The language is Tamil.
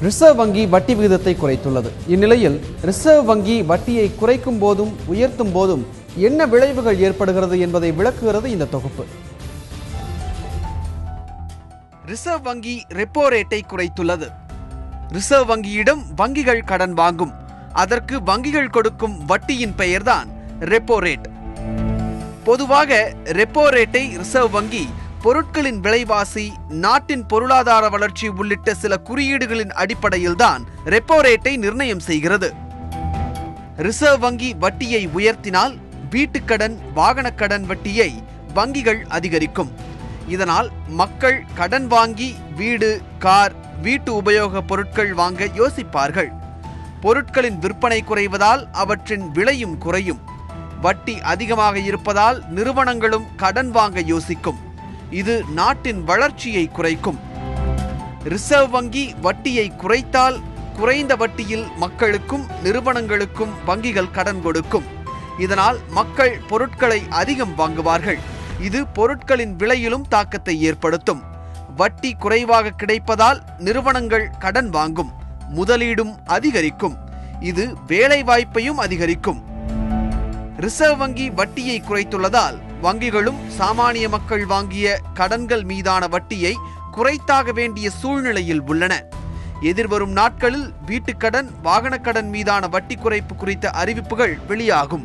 ரிசர்வ் வங்கி வட்டி விகிதத்தை குறைத்துள்ளது. இந்நிலையில் ரிசர்வ் வங்கி வட்டியை குறைக்கும் போதும் உயர்த்தும் போதும் என்ன விளைவுகள் ஏற்படுகிறது என்பதை விளக்குகிறது இந்த தொகுப்பு. ரிசர்வ் வங்கி ரெப்போ ரேட்டை குறைத்துள்ளது. ரிசர்வ் வங்கியிடம் வங்கிகள் கடன் வாங்கும். அதற்கு வங்கிகள் கொடுக்கும் வட்டியின் பெயர்தான் ரெப்போ ரேட். பொதுவாக ரெப்போ ரேட்டை ரிசர்வ் வங்கி பொருட்களின் விலைவாசி, நாட்டின் பொருளாதார வளர்ச்சி உள்ளிட்ட சில குறியீடுகளின் அடிப்படையில்தான் ரெப்போ ரேட்டை நிர்ணயம் செய்கிறது. ரிசர்வ் வங்கி வட்டியை உயர்த்தினால் வீட்டுக்கடன், வாகனக்கடன் வட்டியை வங்கிகள் அதிகரிக்கும். இதனால் மக்கள் கடன் வாங்கி வீடு, கார், வீட்டு உபயோக பொருட்கள் வாங்க யோசிப்பார்கள். பொருட்களின் விற்பனை குறைவதால் அவற்றின் விலையும் குறையும். வட்டி அதிகமாக இருப்பதால் நிறுவனங்களும் கடன் வாங்க யோசிக்கும். இது நாட்டின் வளர்ச்சியை குறைக்கும். ரிசர்வ் வங்கி வட்டியை குறைத்தால் குறைந்த வட்டியில் மக்களுக்கும் நிறுவனங்களுக்கும் வங்கிகள் கடன் கொடுக்கும். இதனால் மக்கள் பொருட்களை அதிகம் வாங்குவார்கள். இது பொருட்களின் விலையிலும் தாக்கத்தை ஏற்படுத்தும். வட்டி குறைவாக கிடைப்பதால் நிறுவனங்கள் கடன் வாங்கும், முதலீடும் அதிகரிக்கும். இது வேலை வாய்ப்பையும் அதிகரிக்கும். ரிசர்வ் வங்கி வட்டியை குறைத்துள்ளதால் வங்கிகளும் சாமானிய மக்கள் வாங்கிய கடன்கள் மீதான வட்டியை குறைத்தாக வேண்டிய சூழ்நிலையில் உள்ளன. எதிர்வரும் நாட்களில் வீட்டுக்கடன், வாகனக்கடன் மீதான வட்டி குறைப்பு குறித்த அறிவிப்புகள் வெளியாகும்.